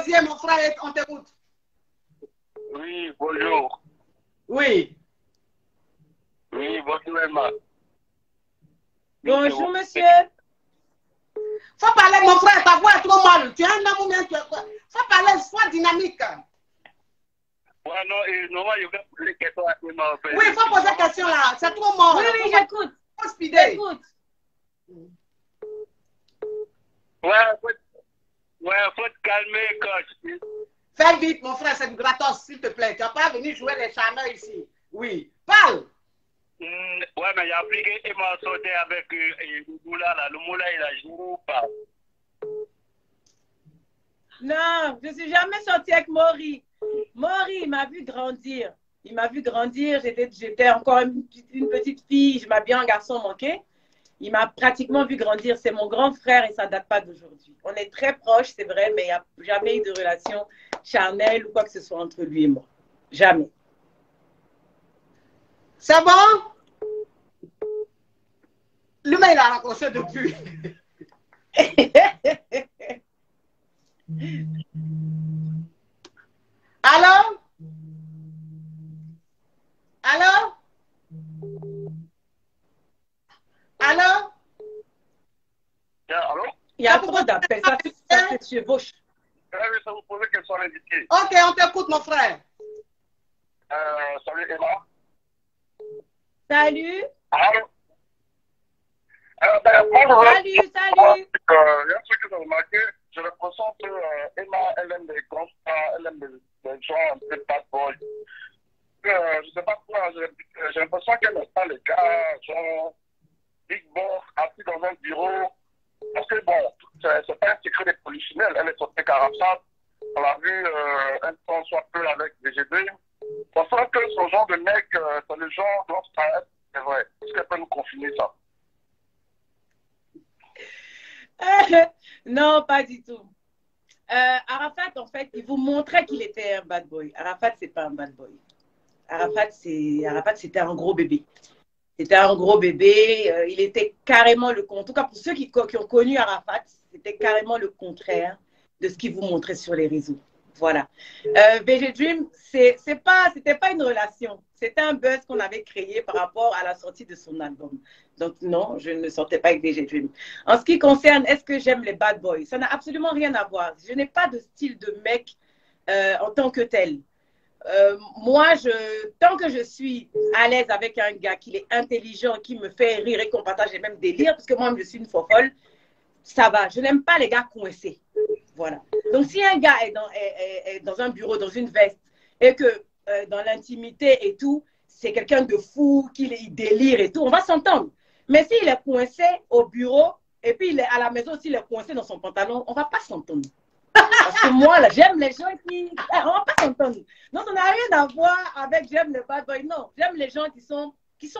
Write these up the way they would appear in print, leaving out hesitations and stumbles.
Gosier, mon frère, on t'écoute. Oui, bonjour. Oui. Oui, bonjour Emma. Bonjour, monsieur. Faut parler, mon frère, ta voix est trop mal. Tu es un homme ou bien tu es quoi? Faut parler, sois dynamique. Ouais, non, non, je vais poser des questions à Emma. Oui, il faut poser question là. C'est trop mort. Oui, oui, j'écoute. J'écoute. Ouais, faut te calmer, coach. Fais vite, mon frère, c'est du gratos, s'il te plaît. Tu n'as pas venu jouer les charmeurs ici. Oui. Parle. Ouais, mais il a appris qu'Emma sauté avec le moula là. Le moula, il a joué ou pas? Non, je ne suis jamais sortie avec Maury. Maury, il m'a vu grandir. Il m'a vu grandir. J'étais encore une petite fille. Je m'habillais en garçon manqué. Il m'a pratiquement vu grandir. C'est mon grand frère et ça ne date pas d'aujourd'hui. On est très proches, c'est vrai, mais il n'y a jamais eu de relation charnelle ou quoi que ce soit entre lui et moi. Jamais. C'est bon? Lui-même, il a raccroché depuis. Allô? Allô? Allô? Allô? Il y a trop d'appels, ça se chevauche. Ça vous pose question à l'invité. Ok, on t'écoute, mon frère. Salut Emma. Salut. Allô? Salut. Il y a un truc que j'ai remarqué, j'ai l'impression que Emma, elle aime les grands stars, elle aime les gens un peu bad boy. Je ne sais pas quoi, j'ai l'impression qu'elle n'aime pas les gars, genre big boss, assis dans un bureau. Parce que bon, c'est pas un secret des polichinelles, elle est sortie avec Arafat, on l'a vu un temps soit peu avec VGB. On sent que ce genre de mec, c'est le genre dont ça être, c'est vrai. Est-ce qu'elle peut nous confiner ça? Non, pas du tout. Arafat, en fait, il vous montrait qu'il était un bad boy. Arafat, c'est pas un bad boy. Arafat, c'était un gros bébé. C'était un gros bébé. Il était carrément le contraire. En tout cas, pour ceux qui ont connu Arafat, c'était carrément le contraire de ce qu'il vous montrait sur les réseaux. Voilà. VG Dream, c'était pas une relation. C'était un buzz qu'on avait créé par rapport à la sortie de son album. Donc non, je ne sortais pas avec VG Dream. En ce qui concerne, est-ce que j'aime les bad boys? Ça n'a absolument rien à voir. Je n'ai pas de style de mec en tant que tel. Moi, tant que je suis à l'aise avec un gars qui est intelligent, qui me fait rire et qu'on partage les mêmes délires, parce que moi, je suis une fofolle, ça va. Je n'aime pas les gars coincés. Voilà. Donc, si un gars est dans un bureau, dans une veste, et que dans l'intimité et tout, c'est quelqu'un de fou, qu'il délire et tout, on va s'entendre. Mais s'il est coincé au bureau, et puis il est à la maison aussi, il est coincé dans son pantalon, on ne va pas s'entendre. Parce que moi, là, j'aime les gens qui... on ne va pas s'entendre. Donc, ça n'a rien à voir avec j'aime les bad boys. Non, j'aime les gens qui sont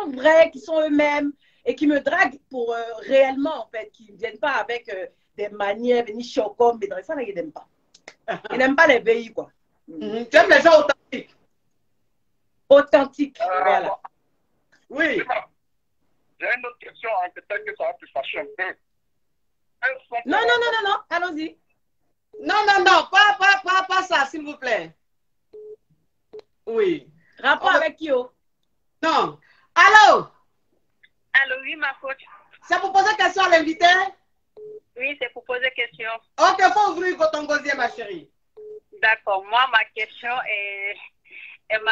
vrais, qui sont eux-mêmes et qui me draguent pour réellement, en fait, qui ne viennent pas avec des manières, ni chocolat, mais dans ça, là, ils n'aiment pas. Ils n'aiment pas les pays, quoi. J'aime les gens authentiques. Authentiques, voilà. Oui. J'ai une autre question, hein, peut-être que ça va te fâcher un peu. Non, allons-y. Non, pas ça, s'il vous plaît. Oui. Rapport avec qui? Non. Allô? Allô, oui, ma coach. C'est pour poser question à l'invité? Oui, c'est pour poser question. Ok, faut ouvrir ton gosier, ma chérie. D'accord. Moi, ma question est... Emma,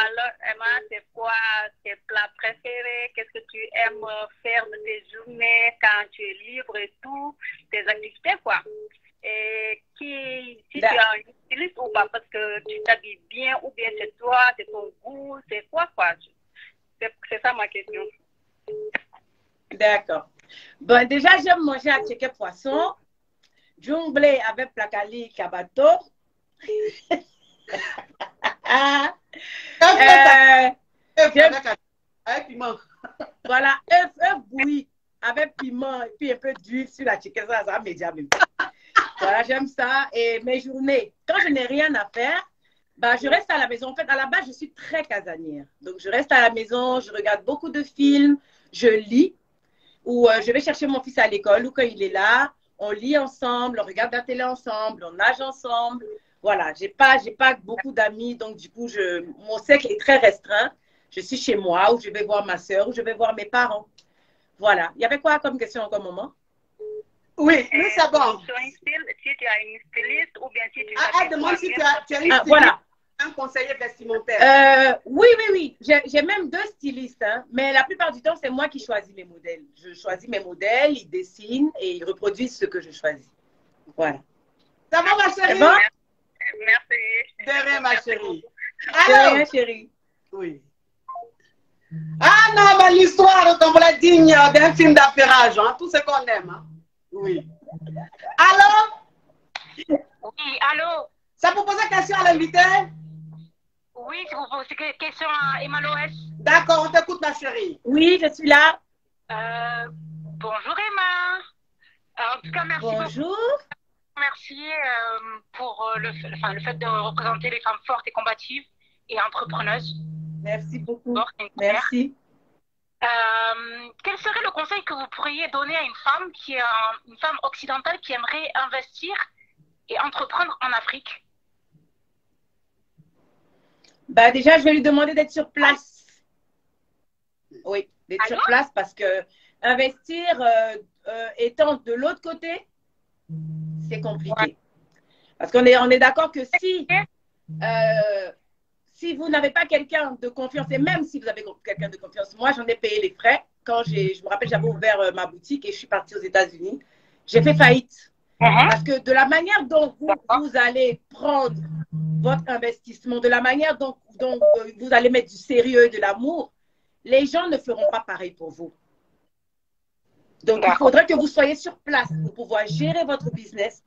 c'est quoi tes plats préférés? Qu'est-ce que tu aimes faire de tes journées quand tu es libre et tout? Tes activités, quoi. Et si tu as une styliste ou pas, parce que tu t'habilles bien ou bien c'est toi, c'est ton goût, c'est quoi? C'est ça ma question. D'accord. Bon, déjà, j'aime manger à Tchèque poisson, jungle avec placali kabato. Avec piment. Voilà, œuf bouilli avec piment et puis un peu d'huile sur la chicken, ça média même. Voilà, j'aime ça. Et mes journées, quand je n'ai rien à faire, bah, je reste à la maison. En fait, à la base, je suis très casanière. Donc, je reste à la maison, je regarde beaucoup de films, je lis, ou je vais chercher mon fils à l'école, ou quand il est là, on lit ensemble, on regarde la télé ensemble, on nage ensemble. voilà, j'ai pas beaucoup d'amis, donc du coup, mon cercle est très restreint. Je suis chez moi, ou je vais voir ma soeur, ou je vais voir mes parents. Voilà. Il y avait quoi comme question encore, moment? Oui, mais c'est bon. Si tu as une styliste ou bien si tu Elle demande si tu as une styliste, voilà. un conseiller vestimentaire. Oui. J'ai même 2 stylistes, hein, mais la plupart du temps, c'est moi qui choisis mes modèles. Je choisis mes modèles, ils dessinent et ils reproduisent ce que je choisis. Voilà. Ça va, ma chérie? Bon? Merci. De rien, ma chérie. De rien, chérie. Oui. Ah non, mais l'histoire, comme vous l'avez digne d'un film d'appairage, hein, tout ce qu'on aime. Hein. Oui. Allô? Oui, allô? Ça vous pose question à l'invité? Oui, si vous posez question à Emma Loès. D'accord, on t'écoute, ma chérie. Oui, je suis là. Bonjour Emma. En tout cas, merci Bonjour. beaucoup. Merci pour le fait de représenter les femmes fortes et combatives et entrepreneuses. Merci beaucoup. Merci. Quel serait le conseil que vous pourriez donner à une femme une femme occidentale qui aimerait investir et entreprendre en Afrique? Bah déjà, je vais lui demander d'être sur place. Oui, d'être sur place parce que investir étant de l'autre côté, c'est compliqué. Parce qu'on est d'accord que si vous n'avez pas quelqu'un de confiance, et même si vous avez quelqu'un de confiance, moi j'en ai payé les frais. Quand je me rappelle, j'avais ouvert ma boutique et je suis partie aux États-Unis. J'ai fait faillite. Parce que de la manière dont vous allez prendre votre investissement, de la manière dont vous allez mettre du sérieux et de l'amour, les gens ne feront pas pareil pour vous. Donc, il faudrait que vous soyez sur place pour pouvoir gérer votre business,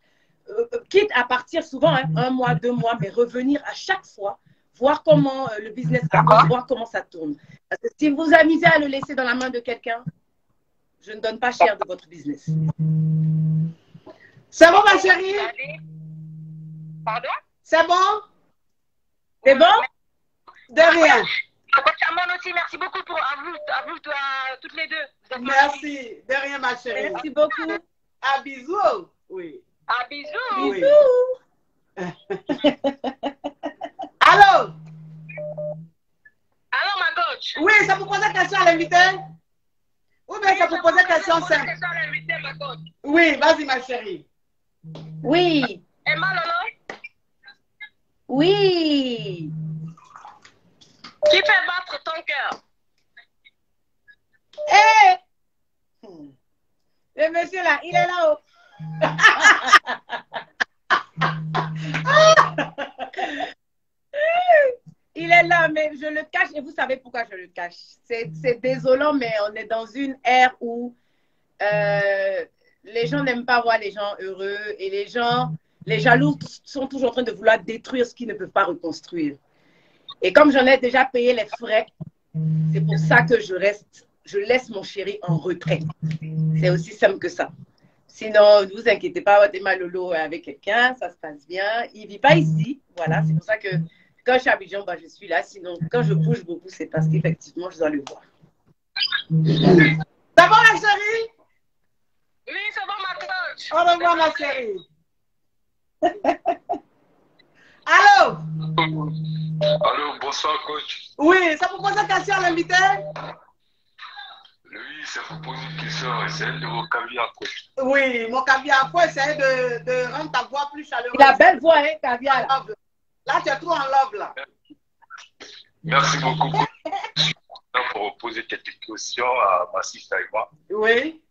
quitte à partir souvent, 1 mois, 2 mois, mais revenir à chaque fois, voir comment le business avance, voir comment ça tourne. Parce que si vous amusez à le laisser dans la main de quelqu'un, je ne donne pas cher de votre business. C'est bon, ma chérie? Pardon? C'est bon? C'est bon? De rien. Charmant aussi, merci beaucoup à vous toutes les deux. Merci. De rien, ma chérie. Merci beaucoup. À bisous. Oui. À bisous. Bisous. Allô? Allô, ma coach? Oui, ça vous pose une question à l'invité? Ou bien ça vous pose une question simple? Oui, vas-y, ma chérie. Oui. Emma Lolo? Oui. Qui fait battre ton cœur? Le monsieur là, il est là-haut. Il est là, mais je le cache et vous savez pourquoi je le cache. C'est désolant, mais on est dans une ère où les gens n'aiment pas voir les gens heureux et les jaloux sont toujours en train de vouloir détruire ce qu'ils ne peuvent pas reconstruire. Et comme j'en ai déjà payé les frais, c'est pour ça que je laisse mon chéri en retrait. C'est aussi simple que ça. Sinon, ne vous inquiétez pas, Emma Lolo avec quelqu'un, ça se passe bien. Il ne vit pas ici. Voilà, c'est pour ça que quand je suis à Abidjan, bah, je suis là. Sinon, quand je bouge beaucoup, c'est parce qu'effectivement, je dois le voir. Ça va, ma chérie? Oui, ça va, ma coach. Au revoir, ma chérie. Allô? Allô, bonsoir, coach. Oui, ça vous pose une question à l'invité? Oui, c'est pour poser une question. C'est de vos caviar, coach. Oui, mon caviar, il faut essayer de rendre ta voix plus chaleureuse. Il a belle voix, hein, caviar. Là, tu es trop en love, là. Merci beaucoup, coach. Pour poser quelques questions à ma sister Emma. Oui.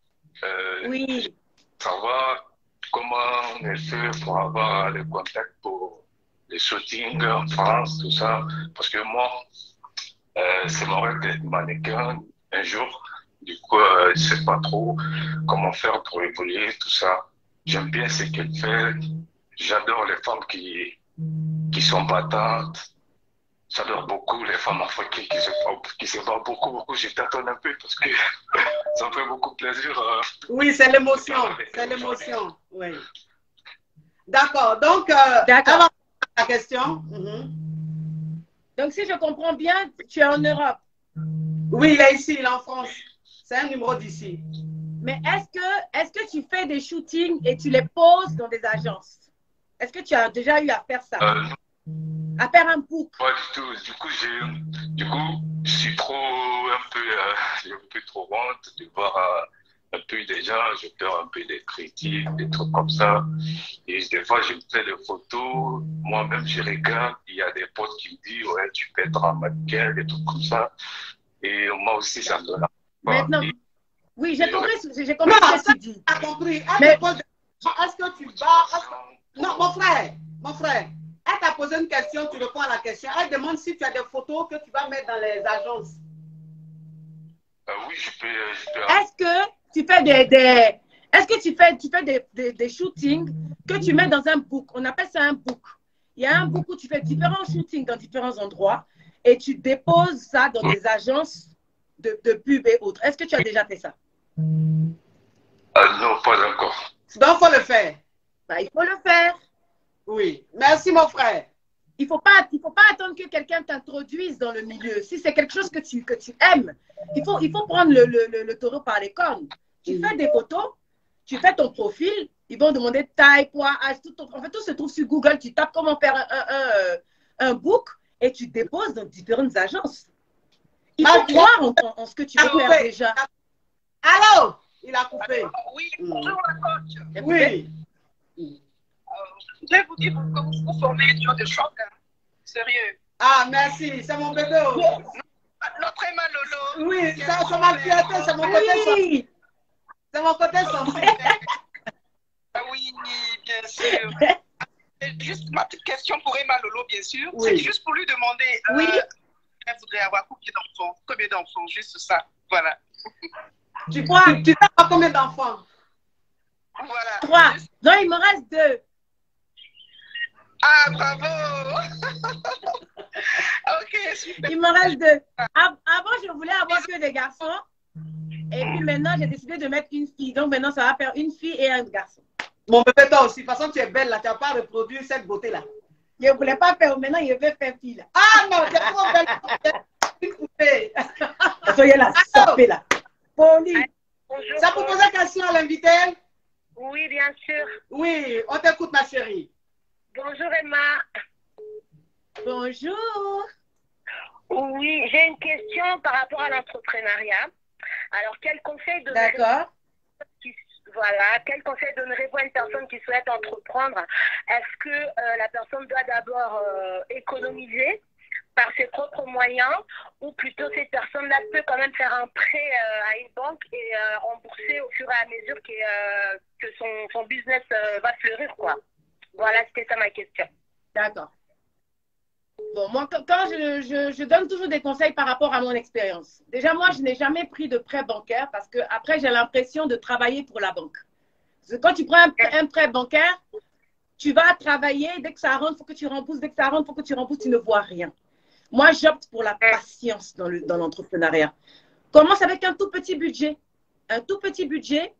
Oui. Savoir comment on fait pour avoir les contacts pour les shootings en France, tout ça. Parce que moi, c'est mon rêve d'être mannequin un jour. Du coup, je ne sais pas trop comment faire pour évoluer, tout ça. J'aime bien ce qu'elle fait. J'adore les femmes qui sont battantes. J'adore beaucoup les femmes africaines qui se battent beaucoup. Je t'attends un peu parce que ça me fait beaucoup plaisir. Oui, c'est l'émotion. C'est l'émotion. Oui. D'accord. Donc, D'accord. La question. Donc, si je comprends bien, tu es en Europe. Oui, il est ici, il est en France. C'est un numéro d'ici. Mais est-ce que tu fais des shootings et tu les poses dans des agences? Est-ce que tu as déjà eu à faire ça? Non, À faire un book? pas du tout. Du coup, je suis j'ai un peu trop honte de voir un peu des gens, je peur un peu des critiques, des trucs comme ça. Et des fois, je me fais des photos, moi-même, je regarde, il y a des potes qui me disent, ouais, tu peux être en mannequin, des trucs comme ça. Et moi aussi, ça me donne Maintenant, et, oui, j'ai compris Non, ce que tu dis. tu as compris. Mais- Est-ce que tu vas... Non, mon frère, elle t'a posé une question, tu réponds à la question. Elle demande si tu as des photos que tu vas mettre dans les agences. oui, je peux Est-ce que tu fais est-ce que tu fais des shootings que tu mets dans un book? On appelle ça un book. Il y a un book où tu fais différents shootings dans différents endroits et tu déposes ça dans des agences de pub et autres. Est-ce que tu as déjà fait ça? non, pas encore. Donc, il faut le faire. Bah, il faut le faire. Oui. Merci, mon frère. Il faut pas attendre que quelqu'un t'introduise dans le milieu. Si c'est quelque chose que tu aimes, il faut prendre le taureau par les cornes. Tu fais des photos, tu fais ton profil, ils vont demander taille, poids, âge, en fait, tout se trouve sur Google. Tu tapes comment faire un book et tu déposes dans différentes agences. Il faut croire en ce que tu veux faire déjà. Allô? Il a coupé. Oui, bonjour la coach. Oui. Je voudrais vous dire que vous formez sur des chocs. Hein. Sérieux. Ah, merci. C'est mon bébé. Notre Emma Lolo. Oui, c'est ma fierté, c'est mon côté sensible. C'est mon côté sensible. Ah oui, bien sûr. Juste ma petite question pour Emma Lolo, bien sûr. Oui. C'est juste pour lui demander. Oui. Elle voudrait avoir combien d'enfants? Juste ça. Voilà. Tu sais pas combien d'enfants? Voilà. 3. Non, il me reste 2. Ah, bravo. Ok, super. Il me reste 2. Avant, je voulais avoir que des garçons. Et puis maintenant, j'ai décidé de mettre une fille. Donc maintenant, ça va faire une fille et un garçon. Mon bébé, toi aussi. De toute façon, tu es belle là. Tu n'as pas reproduit cette beauté-là. Je ne voulais pas faire. Maintenant, je veux faire fille là. Ah non, tu es trop belle. Soyez la sapée là. Poli. Bonjour. Ça vous pose une question à l'invité? Oui, bien sûr. Oui, on t'écoute, ma chérie. Bonjour Emma. Bonjour. Oui, j'ai une question par rapport à l'entrepreneuriat. Alors, quel conseil D'accord. quel conseil donnerez-vous à une personne qui souhaite entreprendre? Est-ce que la personne doit d'abord économiser par ses propres moyens, ou plutôt cette personne-là peut quand même faire un prêt à une banque et rembourser au fur et à mesure que son business va fleurir, quoi. Voilà, c'était ça ma question. D'accord. Bon, moi, quand je donne toujours des conseils par rapport à mon expérience. Déjà, moi, je n'ai jamais pris de prêt bancaire parce que après, j'ai l'impression de travailler pour la banque. Parce que quand tu prends un prêt bancaire, tu vas travailler, dès que ça rentre, il faut que tu rembourses, dès que ça rentre, il faut que tu rembourses, tu ne vois rien. Moi, j'opte pour la patience dans l'entrepreneuriat. Commence avec un tout petit budget. Un tout petit budget,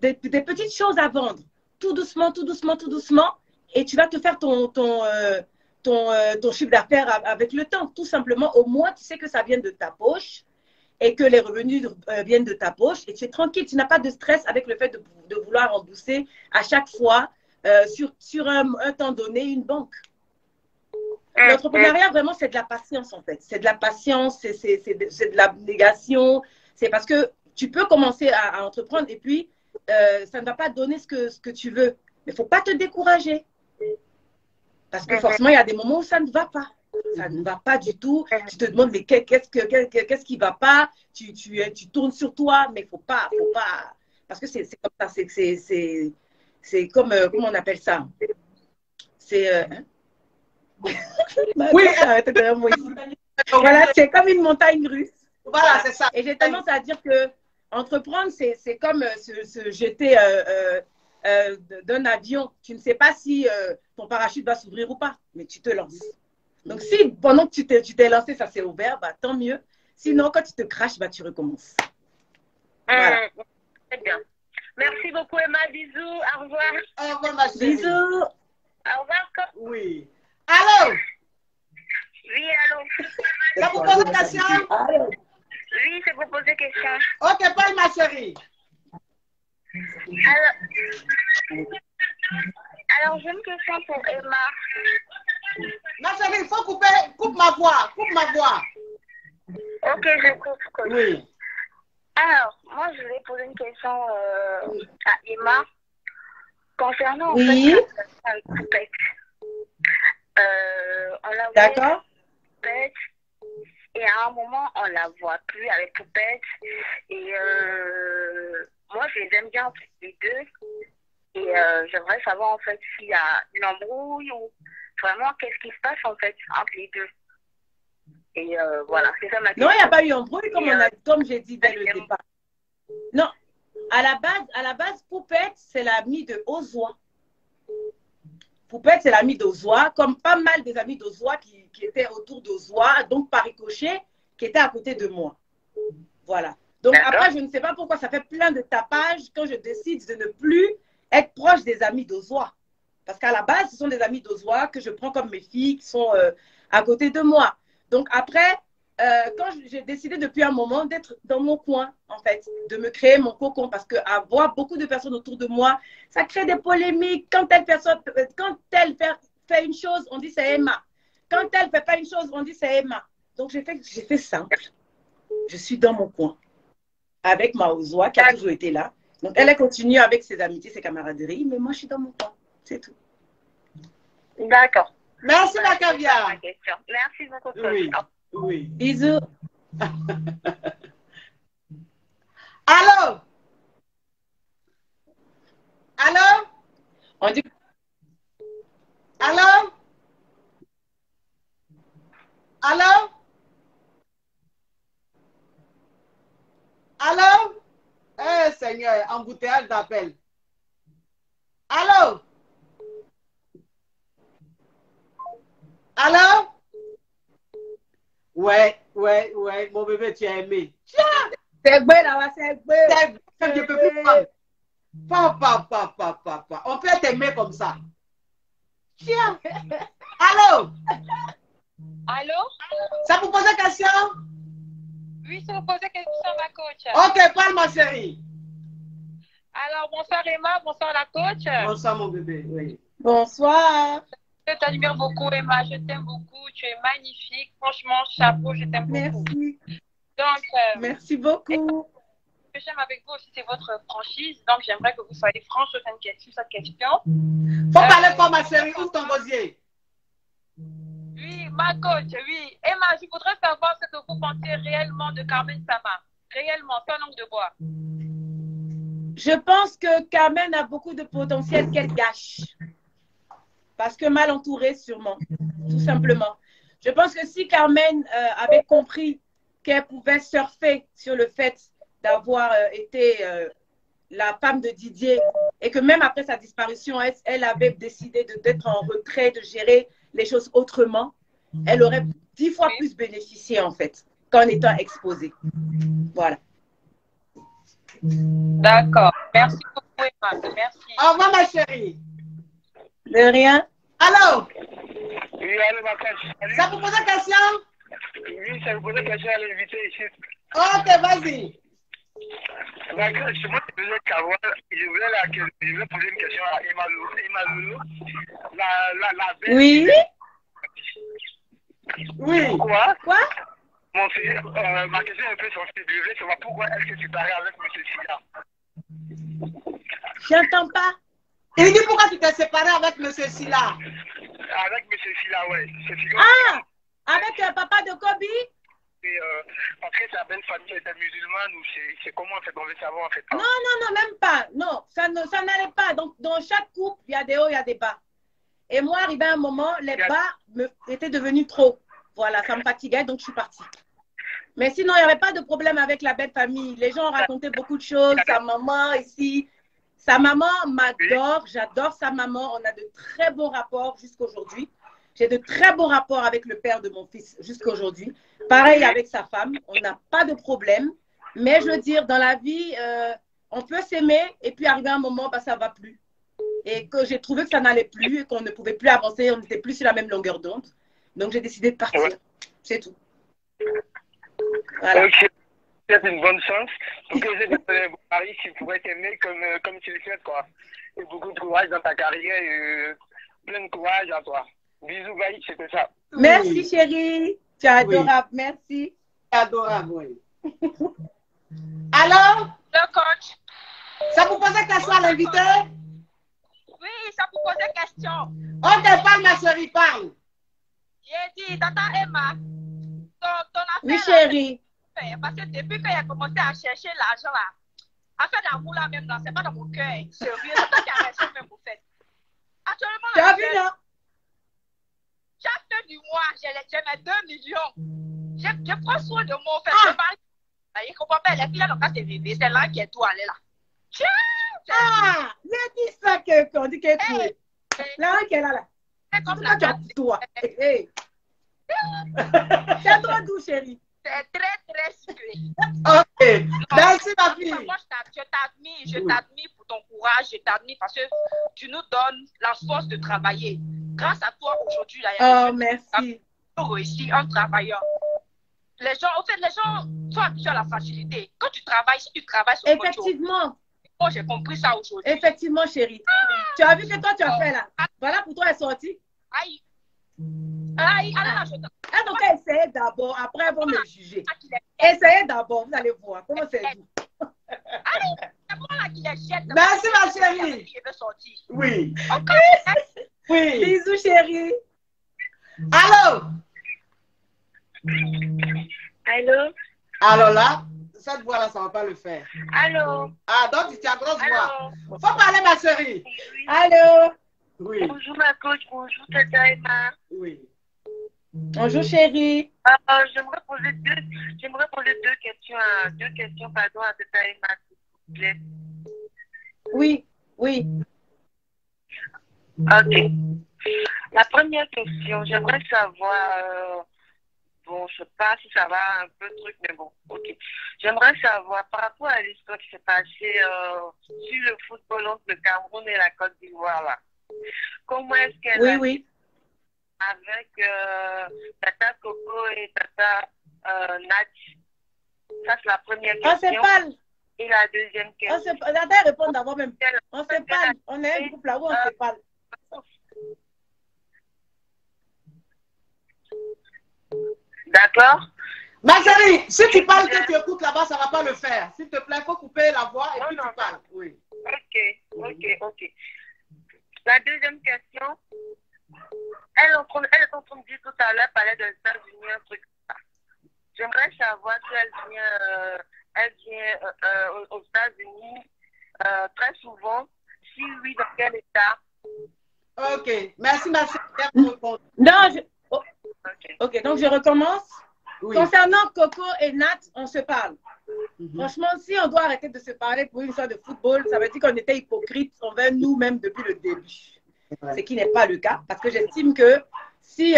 des petites choses à vendre. Tout doucement, tout doucement, tout doucement. Et tu vas te faire ton chiffre d'affaires avec le temps. Tout simplement, au moins, tu sais que ça vient de ta poche et que les revenus viennent de ta poche. Et tu es tranquille, tu n'as pas de stress avec le fait de vouloir rembourser à chaque fois sur un temps donné une banque. L'entrepreneuriat, vraiment, c'est de la patience, en fait. C'est de la patience, c'est de l'abnégation. C'est parce que tu peux commencer à entreprendre et puis ça ne va pas donner ce que tu veux. Mais il ne faut pas te décourager. Parce que forcément, il y a des moments où ça ne va pas. Ça ne va pas du tout. Tu te demandes, mais qu'est-ce qui ne va pas? Tu tournes sur toi, mais il ne faut pas. Parce que c'est comme ça. C'est comme, comment on appelle ça? C'est... Oui, voilà, c'est comme une montagne russe. Voilà, c'est ça. Et j'ai tendance à dire que entreprendre, c'est comme se jeter d'un avion. Tu ne sais pas si ton parachute va s'ouvrir ou pas, mais tu te lances. Donc, si pendant que tu t'es lancé, ça s'est ouvert, bah, tant mieux. Sinon, quand tu te craches, bah, tu recommences. Voilà. Très bien. Merci beaucoup, Emma. Bisous. Au revoir. Au revoir, ma chérie. Bisous. Au revoir. Oui. Allô? Oui, allô. Ça vous pose une question? Oui, c'est pour poser question. Ok, parle, ma chérie. Alors, j'ai une question pour Emma. Ma chérie, il faut couper, coupe ma voix, coupe ma voix. Ok, je coupe. Oui. Alors, moi, je voulais poser une question à Emma concernant Oui. en fait la poupette. On la voit D'accord. poupette et à un moment, on la voit plus avec poupette. Et moi, j'aime bien les deux. Et j'aimerais savoir en fait s'il y a une embrouille ou vraiment qu'est-ce qui se passe en fait entre les deux. Et voilà, c'est ça ma question. Non, il n'y a pas eu embrouille comme j'ai dit dès le départ. Non, à la base, Poupette, c'est l'ami de Ozwa. Poupette, c'est l'ami d'Ozwa, comme pas mal des amis d'Ozwa qui étaient autour d'Ozwa, donc par ricochet, qui étaient à côté de moi. Voilà. Donc après, je ne sais pas pourquoi ça fait plein de tapage quand je décide de ne plus être proche des amis d'Ozwa. Parce qu'à la base, ce sont des amis d'Ozwa que je prends comme mes filles qui sont à côté de moi. Donc après, quand j'ai décidé depuis un moment d'être dans mon coin, en fait, de me créer mon cocon, parce qu'avoir beaucoup de personnes autour de moi, ça crée des polémiques. Quand telle fait une chose, on dit c'est Emma. Quand elle ne fait pas une chose, on dit c'est Emma. Donc j'ai fait simple. Je suis dans mon coin avec ma Ozwa qui a toujours été là. Donc elle continue avec ses amitiés, ses camaraderies, mais moi je suis dans mon coin. C'est tout. D'accord. Merci la caviar. Merci beaucoup. Oui. Oui. Bisous. Allô? Allô? On dit... Allô? Allô? Allô? Eh Seigneur, embouteillage d'appel. Allô? Allô? Ouais, mon bébé, tu as aimé. C'est bon, là, c'est bon. Je peux plus prendre. Papa. On peut t'aimer comme ça. Tiens. Allô? Allô? Ça vous pose une question? Oui, ça vous pose une question, ma coach. Ok, parle ma chérie. Alors, bonsoir Emma, bonsoir la coach. Bonsoir mon bébé, oui. Bonsoir. Je t'admire beaucoup Emma, je t'aime beaucoup, tu es magnifique. Franchement, chapeau, je t'aime beaucoup. Merci. Donc, merci beaucoup. Ce que j'aime avec vous aussi, c'est votre franchise. Donc, j'aimerais que vous soyez franche sur cette question. Faut parler fort ma chérie, ouvre ton gosier. Oui, ma coach, oui. Emma, je voudrais savoir ce que vous pensez réellement de Carmen Sama. Réellement, sans langue de bois. Je pense que Carmen a beaucoup de potentiel qu'elle gâche. Parce que mal entourée, sûrement. Tout simplement. Je pense que si Carmen avait compris qu'elle pouvait surfer sur le fait d'avoir été la femme de Didier et que même après sa disparition, elle avait décidé d'être en retrait, de gérer les choses autrement, elle aurait 10 fois plus bénéficié en fait qu'en étant exposée. Voilà. D'accord. Merci beaucoup, Emma. Merci. Au revoir, ma chérie. De rien. Allô? Oui, allô, ma coach. Ça vous pose une question? Oui, ça vous pose une question à l'invité ici. Ok, vas-y. Ma coach, moi, je voulais poser une question à Emma Lolo. La belle. Oui. Oui. Pourquoi? Quoi? Ma question est un peu sensible. Je voulais savoir pourquoi elle s'est séparée avec M. Silla. J'entends pas. Il dit pourquoi tu t'es séparé avec M. Silla? Avec M. Silla, oui. Ah! Avec papa de Kobe? Parce que sa belle famille était musulmane ou c'est comment en fait? On veut savoir en fait. Non, même pas. Non, ça n'allait pas. Donc, dans chaque couple, il y a des hauts, il y a des bas. Et moi, arrivé à un moment, les bas étaient devenus trop. Voilà, ça me fatiguait, donc je suis partie. Mais sinon, il n'y avait pas de problème avec la belle famille. Les gens racontaient beaucoup de choses. Sa maman ici. Sa maman m'adore. J'adore sa maman. On a de très bons rapports jusqu'aujourd'hui. J'ai de très bons rapports avec le père de mon fils jusqu'aujourd'hui. Pareil avec sa femme. On n'a pas de problème. Mais je veux dire, dans la vie, on peut s'aimer et puis arriver à un moment, bah, ça ne va plus. Et que j'ai trouvé que ça n'allait plus et qu'on ne pouvait plus avancer. On n'était plus sur la même longueur d'onde. Donc, j'ai décidé de partir. C'est tout. Voilà. Ok. C'est une bonne chance. Donc, je vais vous marier si vous pouvez t'aimer comme tu le fais, quoi. Et beaucoup de courage dans ta carrière. Plein de courage à toi. Bisous, bye, c'était ça. Merci, chérie. Tu es adorable. Merci. Adorable, oui. Alors, Le coach. ça vous posait question à l'invité? Oui, ça vous posait question. Ok, parle, ma chérie, parle. J'ai dit, Tata Emma, ton affaire. Oui, chérie. Là, parce que depuis qu'il a commencé à chercher l'argent là, affaire d'amour là même là, c'est pas dans mon cœur. Sérieux, c'est toi qui as raison même au fait. Actuellement, Tu as vu, non? chaque fin du mois, j'ai mes 2 millions. Je prends soin de moi, en fait. Je parle. Il comprend pas, les filles là, donc, c'est bébé, c'est là qui est tout allé là. Tiens! Ah, j'ai dit ça qu'on dit qu'elle est cool. Là, qu'elle est là. C'est comme Pourquoi la tu as toi? C'est trop doux, chérie. C'est très, très sucré. Ok, merci, ma fille. Moi, je t'admire pour ton courage, je t'admire parce que tu nous donnes la force de travailler. Grâce à toi, aujourd'hui, là, il y a Oh, merci. réussi un travailleur. Les gens sont habitués à la facilité. Quand tu travailles, si tu travailles sur autre chose. Effectivement. Moi, j'ai compris ça aujourd'hui. Effectivement, chérie. Tu as vu que toi, tu as fait là. Voilà pour toi, elle est sortie. Aïe. Aïe, alors je Elle donc essayer d'abord, après elles vont me juger. Essayez d'abord, vous allez voir comment c'est doux. Allez, c'est moi là qui les jette. Merci, ma chérie. Je vais sortir. Oui. Oui. Bisous, chérie. Allô? Allô? Alors là, cette voix-là, ça ne va pas le faire. Allô? Ah, donc tu as grosse voix. Allô? Faut parler, ma chérie. Allô? Oui. Bonjour ma coach, bonjour Tata Emma. Oui. Bonjour, chérie. J'aimerais poser deux questions pardon, à Tata Emma, s'il vous plaît. Oui, oui. Ok. La première question, j'aimerais savoir, bon, je sais pas si ça va un peu truc, mais bon, ok. J'aimerais savoir par rapport à l'histoire qui s'est passée sur le football entre le Cameroun et la Côte d'Ivoire là. Comment est-ce qu'elle a Oui. avec Tata Coco et Tata Nat? Ça, c'est la première question. On se parle. Et la deuxième question. Tata répond d'abord même. On se parle. On est un groupe là où on se parle. D'accord? Ma chérie, si tu parles que tu écoutes là-bas, ça ne va pas le faire. S'il te plaît, il faut couper la voix et puis tu parles. Oui. Ok. La deuxième question, elle est en train de dire tout à l'heure, elle parlait des États-Unis, un truc comme ça. J'aimerais savoir si elle vient aux États-Unis très souvent. Si oui, dans quel état? Ok. Merci, ma chérie. Non, ok, donc je recommence. Oui. Concernant Coco et Nat, on se parle. Franchement, si on doit arrêter de se parler pour une histoire de football, ça veut dire qu'on était hypocrite envers nous-mêmes depuis le début. Ce qui n'est pas le cas, parce que j'estime que si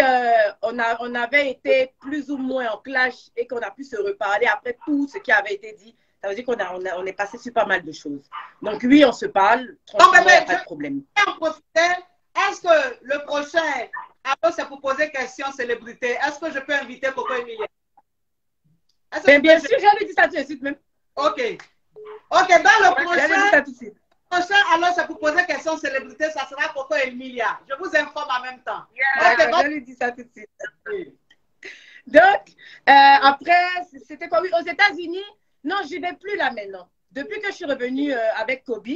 on avait été plus ou moins en clash et qu'on a pu se reparler après tout ce qui avait été dit, ça veut dire qu'on est passé sur pas mal de choses. Donc oui, on se parle, franchement, il n'y a pas de problème. Est-ce que le prochain, après c'est pour poser question célébrité, est-ce que je peux inviter Coco Emilia? Bien sûr, j'avais dit ça tout de suite même. Ok, dans le prochain, j'avais dit ça tout de suite. Alors c'est pour poser question célébrité, ça sera Coco Emilia. Je vous informe en même temps. J'avais dit ça tout de suite. Oui. Donc, après, c'était quoi? Oui, aux États-Unis, non, je ne vais plus là maintenant. Depuis que je suis revenue avec Kobe,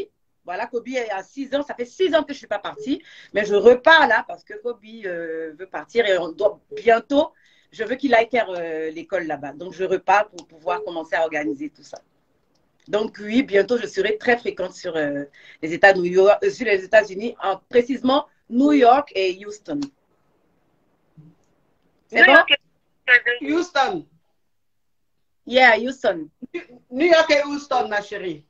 voilà, Kobe a 6 ans, ça fait 6 ans que je ne suis pas partie, mais je repars là parce que Kobe veut partir et on doit bientôt, je veux qu'il aille faire l'école là-bas. Donc, je repars pour pouvoir commencer à organiser tout ça. Donc, oui, bientôt, je serai très fréquente sur les États-Unis, précisément New York et Houston. C'est bon? Houston. Yeah, Houston. New York et Houston, ma chérie.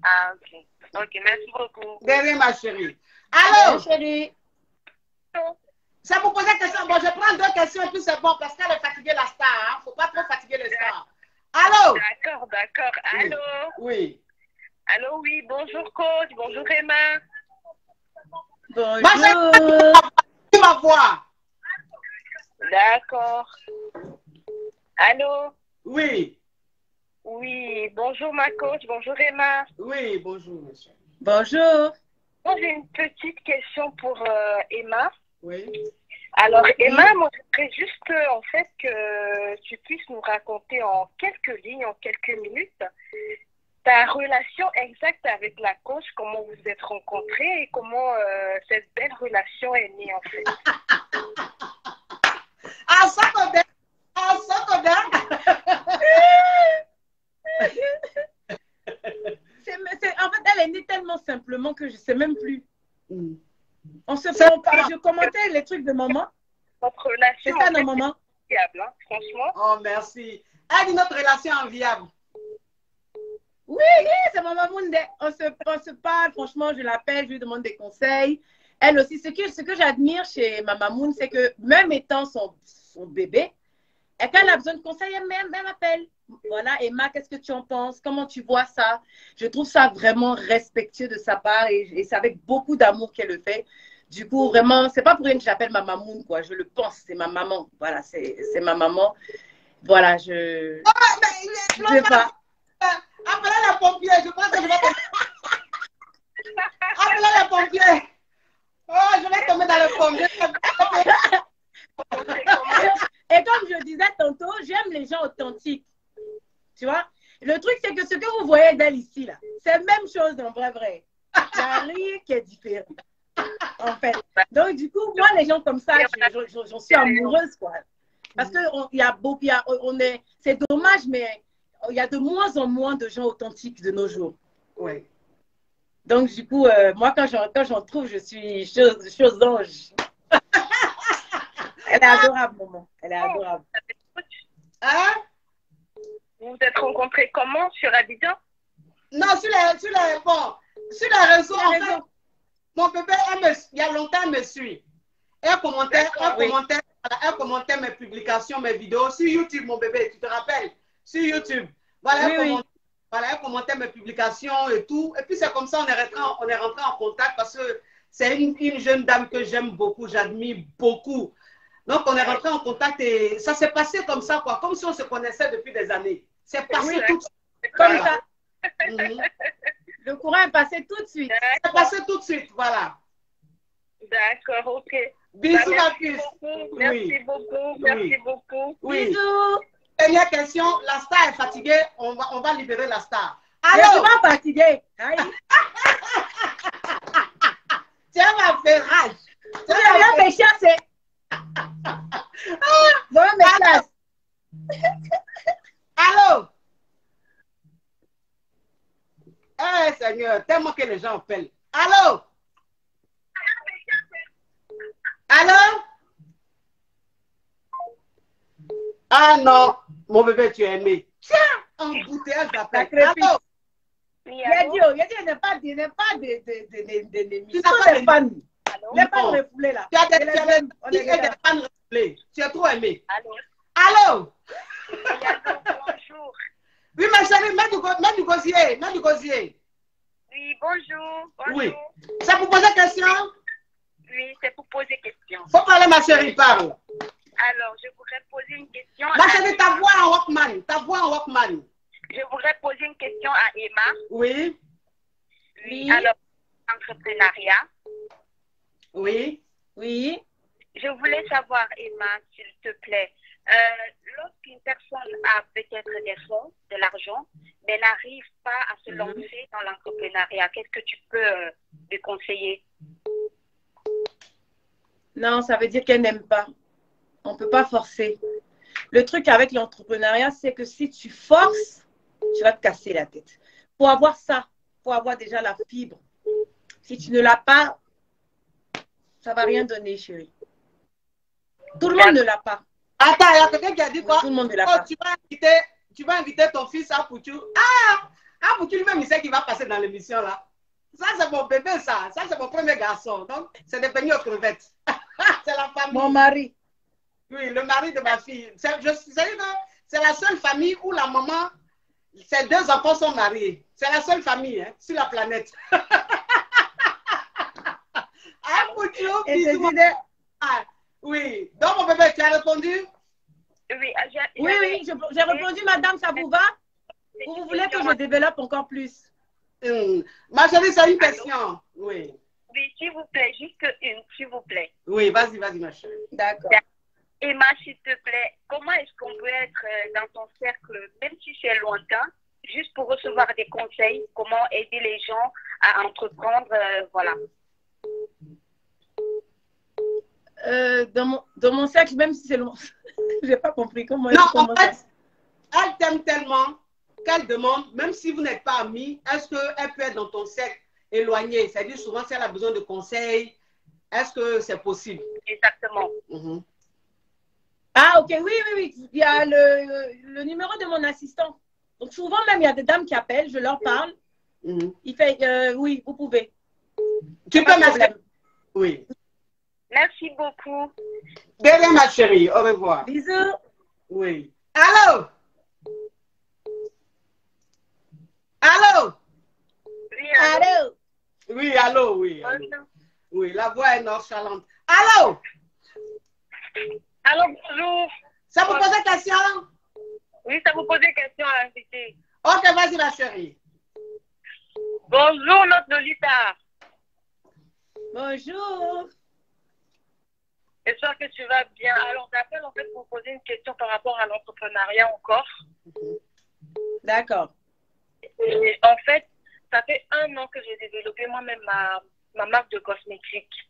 Ah, ok. Ok, merci beaucoup. Derrière, ma chérie. Allô? Chérie. C'est pour poser la question. Bon, je prends 2 questions et puis c'est bon parce qu'elle est fatiguée, la star. Il ne faut pas trop fatiguer les stars. Allô? D'accord. Allô? Oui. Allô, oui. Bonjour, coach. Bonjour, Emma. Bonjour. Tu vas voir. D'accord. Allô? Oui. Oui. Bonjour, ma coach. Bonjour, Emma. Oui, bonjour, monsieur. Bonjour. Moi, j'ai une petite question pour Emma. Oui. Alors, Emma, moi, je voudrais juste, en fait, que tu puisses nous raconter en quelques lignes, en quelques minutes, ta relation exacte avec la coach, comment vous vous êtes rencontrés et comment cette belle relation est née, en fait. Ah, ça connaît. Ah, ça connaît. En fait, elle est née tellement simplement que je ne sais même plus. Mm. Je commentais les trucs de maman. Notre relation, C'est ça, nos mamans. fiable, hein, franchement. Oh, merci. Elle dit notre relation enviable. Oui, c'est maman Mounde. On se parle, franchement, je l'appelle, je lui demande des conseils. Elle aussi, ce que j'admire chez Maman Moon, c'est que même étant son bébé, et quand elle a besoin de conseils, elle m'appelle. Voilà, Emma, qu'est-ce que tu en penses? Comment tu vois ça? Je trouve ça vraiment respectueux de sa part et c'est avec beaucoup d'amour qu'elle le fait. Du coup, vraiment, c'est pas pour rien que j'appelle ma maman, quoi. Je le pense, c'est ma maman. Voilà, c'est ma maman. Voilà, je sais pas. Appelez la pompier, je pense que je vais tomber. Appelez la pompier. Oh, je vais tomber dans le pompier. Et comme je disais tantôt, j'aime les gens authentiques. Tu vois? Le truc, c'est que ce que vous voyez d'elle ici, là, c'est la même chose en vrai. Il n'y a rien qui est différent. En fait. Donc, du coup, moi, les gens comme ça, j'en suis amoureuse, quoi. Parce que c'est dommage, mais il y a de moins en moins de gens authentiques de nos jours. Oui. Donc, du coup, moi, quand j'en trouve, je suis chose d'ange. Elle est adorable, maman. Elle est adorable. Hein? Vous vous êtes rencontrés comment? Sur Abidjan? Non, sur les réseaux. En fait, mon bébé, il y a longtemps, elle me suit. Elle commentait mes publications, mes vidéos sur YouTube, mon bébé, tu te rappelles? Sur YouTube. Voilà, elle commentait mes publications et tout. Et puis c'est comme ça, on est rentré en contact parce que c'est une jeune dame que j'aime beaucoup, j'admire beaucoup. Donc on est rentré en contact et ça s'est passé comme ça, quoi, comme si on se connaissait depuis des années. C'est passé tout de suite. Comme ça. Le courant est passé tout de suite. C'est passé tout de suite, voilà. D'accord, ok. Bisous, la puce. Merci beaucoup. Merci beaucoup. Oui. Bisous. Dernière question, la star est fatiguée, on va libérer la star. Je ne suis pas fatiguée. Tiens, ma fait rage. Tu n'as rien fait chasser. Voilà mes classes. Allô? Eh Seigneur, tellement que les gens appellent. Allô? Allô? Ah non, mon bébé, tu es aimé. Tiens, embouteillage d'appel. Allô? Il a dit, il n'est pas d'émission. C'est pas nous. Il n'est pas refoulé là. Tu as des fans refoulés. Tu es trop aimé. Allô? Allô? Bonjour. Oui, ma chérie, mets du gosier. Oui, bonjour. Oui. C'est pour poser question? Oui, c'est pour poser question. Faut parler, ma chérie, parle. Alors, je voudrais poser une question. Ma chérie, ta voix en Walkman. Je voudrais poser une question à Emma. Oui. Oui. Alors, entrepreneuriat. Oui. Oui. Je voulais savoir, Emma, s'il te plaît, lorsqu'une personne a peut-être des fonds, de l'argent, mais n'arrive pas à se lancer dans l'entrepreneuriat, qu'est-ce que tu peux lui conseiller? Non, ça veut dire qu'elle n'aime pas. On ne peut pas forcer. Le truc avec l'entrepreneuriat, c'est que si tu forces, tu vas te casser la tête. Pour avoir ça, pour avoir déjà la fibre, si tu ne l'as pas, ça ne va rien donner, chérie. Tout le monde ne l'a pas. Attends, il y a quelqu'un qui a dit quoi? Tout le monde ne l'a pas. Tu vas inviter ton fils à Poutou. Poutou lui-même, il sait qu'il va passer dans l'émission là. Ça, c'est mon bébé, ça. Ça, c'est mon premier garçon. Donc, c'est des beignets aux crevettes. C'est la famille. Mon mari. Oui, le mari de ma fille. C'est la seule famille où la maman, ses deux enfants sont mariés. C'est la seule famille sur la planète. Poutou, bisous. Oui. Donc, mon bébé, tu as répondu? Oui, j'ai répondu, madame, ça vous va? Ou vous voulez que je développe encore plus? Ma chérie, c'est une question. Oui. Oui, s'il vous plaît, juste une, s'il vous plaît. Oui, vas-y, ma chérie. D'accord. Emma, s'il te plaît, comment est-ce qu'on peut être dans ton cercle, même si c'est lointain, juste pour recevoir des conseils, comment aider les gens à entreprendre, voilà. Dans mon cercle, même si c'est long, j'ai pas compris comment. Non, en fait, elle t'aime tellement qu'elle demande, même si vous n'êtes pas amis, est-ce qu'elle peut être dans ton cercle éloigné? C'est-à-dire souvent si elle a besoin de conseils, est-ce que c'est possible? Exactement. Ah, ok, oui. Il y a le numéro de mon assistant. Donc, souvent, même, il y a des dames qui appellent, je leur parle. Il fait, oui, vous pouvez. Tu peux m'aider? Oui. Merci beaucoup. De rien, ma chérie. Au revoir. Bisous. Oui. Allô? Allô? Oui, allô? Oui, allô, oui. Oui, la voix est nonchalante. Allô? Allô, bonjour. Ça vous pose des questions? Oui, ça vous pose des questions à l'invité. Ok, vas-y, ma chérie. Bonjour, notre Lolita. Bonjour. J'espère que tu vas bien. Alors, j'appelle en fait pour vous poser une question par rapport à l'entrepreneuriat encore. D'accord. Et en fait, ça fait 1 an que j'ai développé moi-même ma marque de cosmétiques.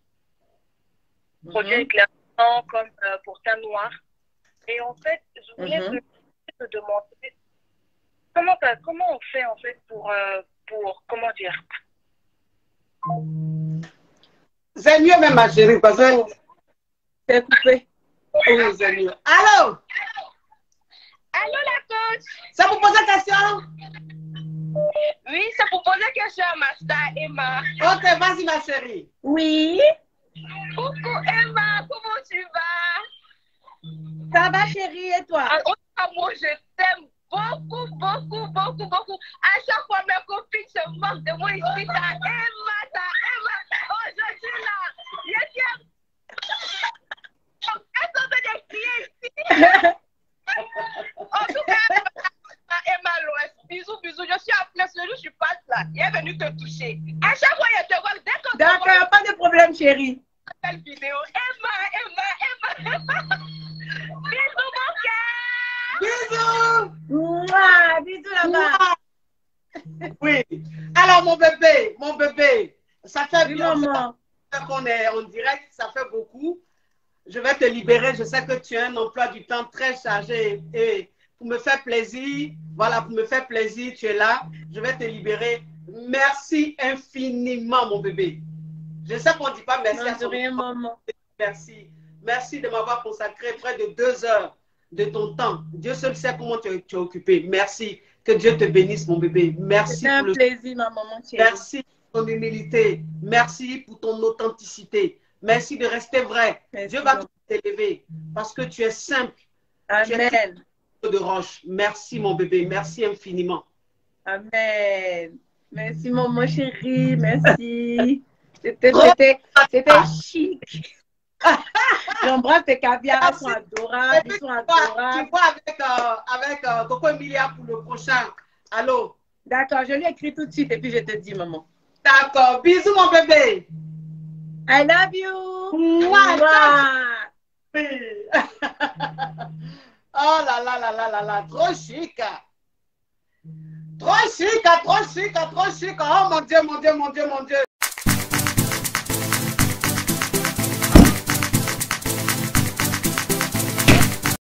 Produits éclairants comme pour teint noir. Et en fait, je voulais te demander comment on fait en fait pour comment dire. C'est mieux même, ma chérie, parce que c'est coupé. Oui, c'est mieux. Allô? Allô, la coach? Ça vous pose la question? Oui, ça vous pose la question à ma star, Emma. Ok, vas-y, ma chérie. Oui. Coucou, Emma, comment tu vas? Ça va, chérie, et toi? Alors, moi, je t'aime beaucoup, beaucoup, beaucoup, beaucoup. À chaque fois, mes copines se moquent de moi ici. T'as Emma, Oh, je suis là. Je t'aime. Elles sont des crier ici. En tout cas, Emma Loès, bisous, bisous. Je suis en place, le jour je suis pas là. Il est venu te toucher. À chaque fois, il te voit. D'accord, pas de problème, chérie. Belle vidéo. Emma. Bisous, mon cœur. Bisous. Mouah, bisous là-bas. Oui. Alors, mon bébé, ça fait oui, bien. Maman. Qu'on est en direct, ça fait beaucoup. Je vais te libérer. Je sais que tu as un emploi du temps très chargé et pour me faire plaisir, voilà, pour me faire plaisir, tu es là. Je vais te libérer. Merci infiniment, mon bébé. Je sais qu'on ne dit pas merci à son rien, maman. Merci. Merci de m'avoir consacré près de 2 heures de ton temps. Dieu seul sait comment tu es occupé. Merci. Que Dieu te bénisse, mon bébé. Merci. C'est un plaisir, ma maman. Merci pour ton humilité. Merci pour ton authenticité. Merci de rester vrai. Merci. Dieu va t'élever parce que tu es simple. Amen. Tu es de roche. Merci, mon bébé. Merci infiniment. Amen. Merci, maman chérie. Merci. C'était chic. J'embrasse tes caviars, ils sont adorables. Ils sont adorables. Tu vois avec Coco Emilia pour le prochain. Allô? D'accord, je lui écris tout de suite et puis je te dis, maman. D'accord. Bisous, mon bébé. I love you. Mouah. Oh là là là là là là. Trop chic. Trop chic. Oh mon Dieu, mon Dieu, mon Dieu, mon Dieu.